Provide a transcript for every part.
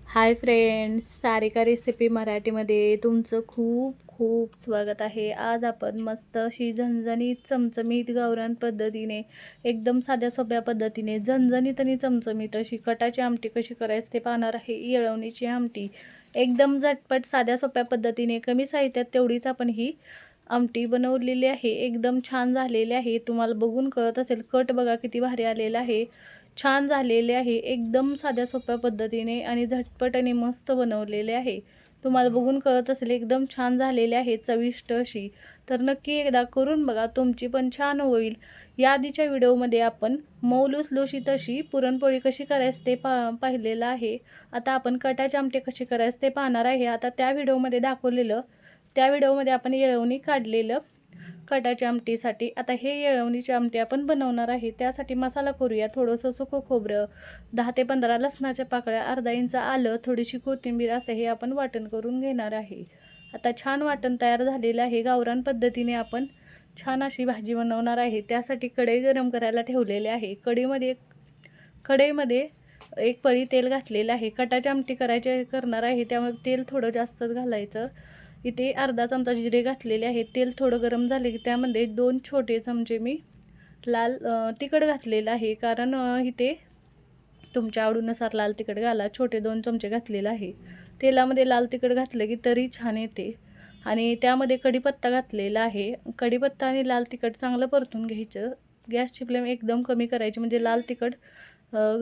Hi friends, Sarika recipe मराठीमध्ये तुमचं खूप खूप स्वागत आहे। आज आपण मस्त अशी झणझणीत चमचमीत गावरान पद्धतीने एकदम साध्या सोप्या पद्धतीने झणझणीत आणि चमचमीत अशी कटाची आमटी कशी करायची ते पाहणार आहे। येळवणीची आमटी एकदम झटपट साध्या सोप्या पद्धतीने कमी साहित्यात तेवढीच आपण ही आमटी बनवलेली आहे। एकदम छान झालेली आहे। तुम्हाला बघून कळत असेल, कट बघा किती भारी आलेला आहे। छान झालेले आहे, एकदम साध्या सोप्या पद्धतीने आणि झटपट आणि मस्त बनवलेले आहे। तुम्हाला बघून कळत असेल एकदम छान झालेले आहे, चविष्ट अशी। तर नक्की एकदा करून बघा, तुमची पण छान होईल। या आधीच्या व्हिडिओमध्ये आपण मऊ लुसलुशीत अशी पुरणपोळी कशी करायची ते पाहिलेलं आहे। आता आपण कटाची आमटी कशी करायची ते पाहणार आहे। आता त्या व्हिडिओमध्ये आपण येळवणी काढलेलं कटाच्या आमटीसाठी। आता हे येळवणीची आमटी आपण बनवणार आहे। त्यासाठी मसाला करूया। थोडंसं सुकं खोबरं, 10 ते 15 लसणाच्या पाकळ्या, अर्धा इंच आलं, थोडीशी कोथिंबीर असं हे आपण वाटण करून घेणार आहे। आता छान वाटण तयार झालेलं आहे। गावरान पद्धतीने आपण छान अशी भाजी बनवणार आहे। त्यासाठी कढई गरम करायला ठेवलेले आहे। कढईमध्ये एक पळी तेल घातलेलं आहे। कटाची आमटी करणार आहे, त्यामुळे तेल थोडं जास्तच घालायचं। इथे अर्धा चमचा जिरे घातलेले आहे। तेल थोडं गरम झाले की त्यामध्ये 2 छोटे चमचे मी लाल तिखट घातलेलं आहे, कारण इथे तुमच्या आवडीनुसार लाल तिखट घाला। छोटे 2 चमचे घातलेलं आहे। तेलामध्ये लाल तिखट घातलं की तरी छान येते। आणि त्यामध्ये कढीपत्ता घातलेला आहे। कढीपत्ता आणि लाल तिखट चांगलं परतून घ्यायचं। गॅसची फ्लेम एकदम कमी करायची, म्हणजे लाल तिखट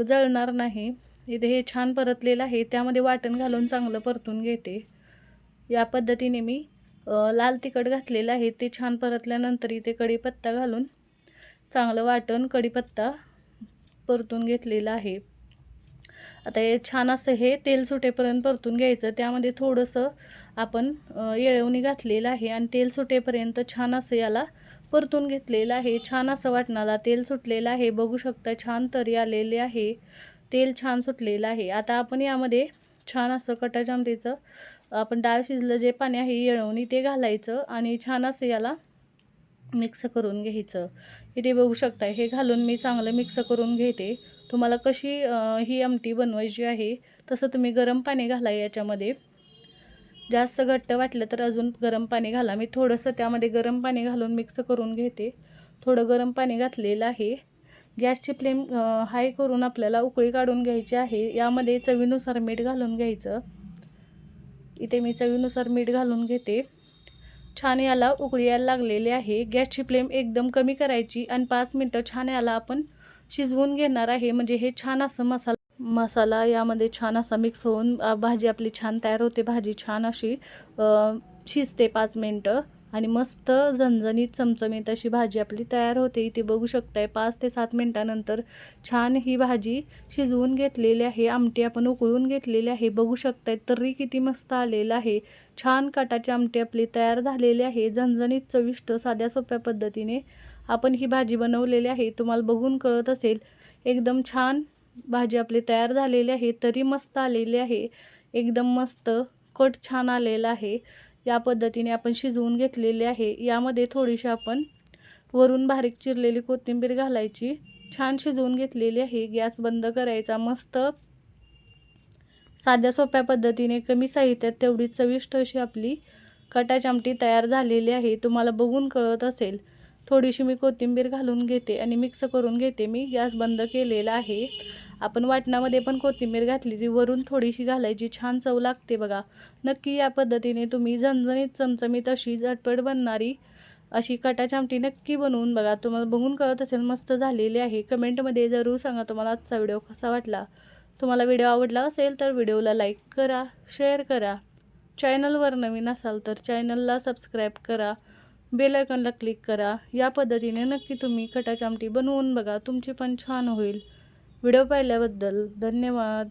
जळणार नाही। इथे हे छान परतलेलं आहे, त्यामध्ये वाटण घालून चांगलं परतून घेते। या पद्धतीने मी लाल तिखट घातलेलं आहे, ते छान परतल्यानंतर इथे कढीपत्ता घालून चांगलं वाटण कढीपत्ता परतून घेतलेलं आहे। आता हे छान असं हे तेल सुटेपर्यंत परतून घ्यायचं। त्यामध्ये थोडंसं आपण येळवणी घातलेलं आहे आणि तेल सुटेपर्यंत छान असं याला परतून घेतलेलं आहे। छान असं वाटणाला तेल सुटलेलं आहे, बघू शकता छान तरी आलेले आहे, तेल छान सुटलेलं आहे। आता आपण यामध्ये छान असं कटाच्या आमटीचं आपण डाळ शिजलं जे पाणी आहे येळवणी ते घालायचं आणि छान असं याला मिक्स करून घ्यायचं। इथे बघू शकता हे घालून मी चांगलं मिक्स करून घेते। तुम्हाला कशी ही आमटी बनवायची आहे तसं तुम्ही गरम पाणी घाला याच्यामध्ये। जास्त घट्ट वाटलं तर अजून गरम पाणी घाला। मी थोडंसं त्यामध्ये गरम पाणी घालून मिक्स करून घेते। थोडं गरम पाणी घातलेलं आहे। गॅसची फ्लेम हाय करून आपल्याला उकळी काढून घ्यायची आहे। यामध्ये चवीनुसार मीठ घालून घ्यायचं। इथे मी चवीनुसार मीठ घालून घेते। छान याला उकळी यायला लागलेली आहे। गॅसची फ्लेम एकदम कमी करायची आणि 5 मिनटं छान याला आपण शिजवून घेणार आहे, म्हणजे हे छान असं मसाला यामध्ये छान असा मिक्स होऊन भाजी आपली छान तयार होते। भाजी छान अशी शिजते 5 मिनटं आणि मस्त झणझणीत चमचमीत अशी भाजी आपली तयार होते। इथे बघू शकताय 5 ते 7 मिनटानंतर छान ही भाजी शिजवून घेतलेली आहे। आमटी आपण उकळून घेतलेली आहे, बघू शकताय तरी किती मस्त आलेलं आहे। छान कटाची आमटी आपली तयार झालेली आहे। झणझणीत चविष्ट साध्या सोप्या पद्धतीने आपण ही भाजी बनवलेली आहे। तुम्हाला बघून कळत असेल एकदम छान भाजी आपली तयार झालेली आहे, तरी मस्त आलेली आहे। एकदम मस्त कट छान आलेला आहे। या पद्धतीने आपण शिजवून घेतलेली आहे। यामध्ये थोडीशी आपण वरून बारीक चिरलेली कोथिंबीर घालायची। छान शिजवून घेतलेली आहे। गॅस बंद करायचा। मस्त साध्या सोप्या पद्धतीने कमी साहित्यात तेवढी चविष्ट अशी आपली कटाची आमटी तयार झालेली आहे। तुम्हाला बघून कळत असेल। थोडीशी मी कोथिंबीर घालून घेते आणि मिक्स करून घेते। मी गॅस बंद केलेला आहे। आपण वाटणामध्ये पण कोथिंबीर घातली, ती वरून थोडीशी घालायची, छान चव लागते बघा। नक्की या पद्धतीने तुम्ही झणझणीत चमचमीत अशी झटपट बनणारी अशी कटाची आमटी नक्की बनवून बघा। तुम्हाला बघून कळत असेल मस्त झालेली आहे। कमेंटमध्ये जरूर सांगा तुम्हाला आजचा व्हिडिओ कसा वाटला। तुम्हाला व्हिडिओ आवडला असेल तर व्हिडिओला लाईक करा, शेअर करा। चॅनलवर नवीन असाल तर चॅनलला सबस्क्राईब करा, बेल आयकॉनला क्लिक करा। या पद्धतीने नक्की तुम्ही कटाची आमटी बनवून बघा, तुमची पण छान होईल। व्हिडिओ पाहिल्याबद्दल धन्यवाद।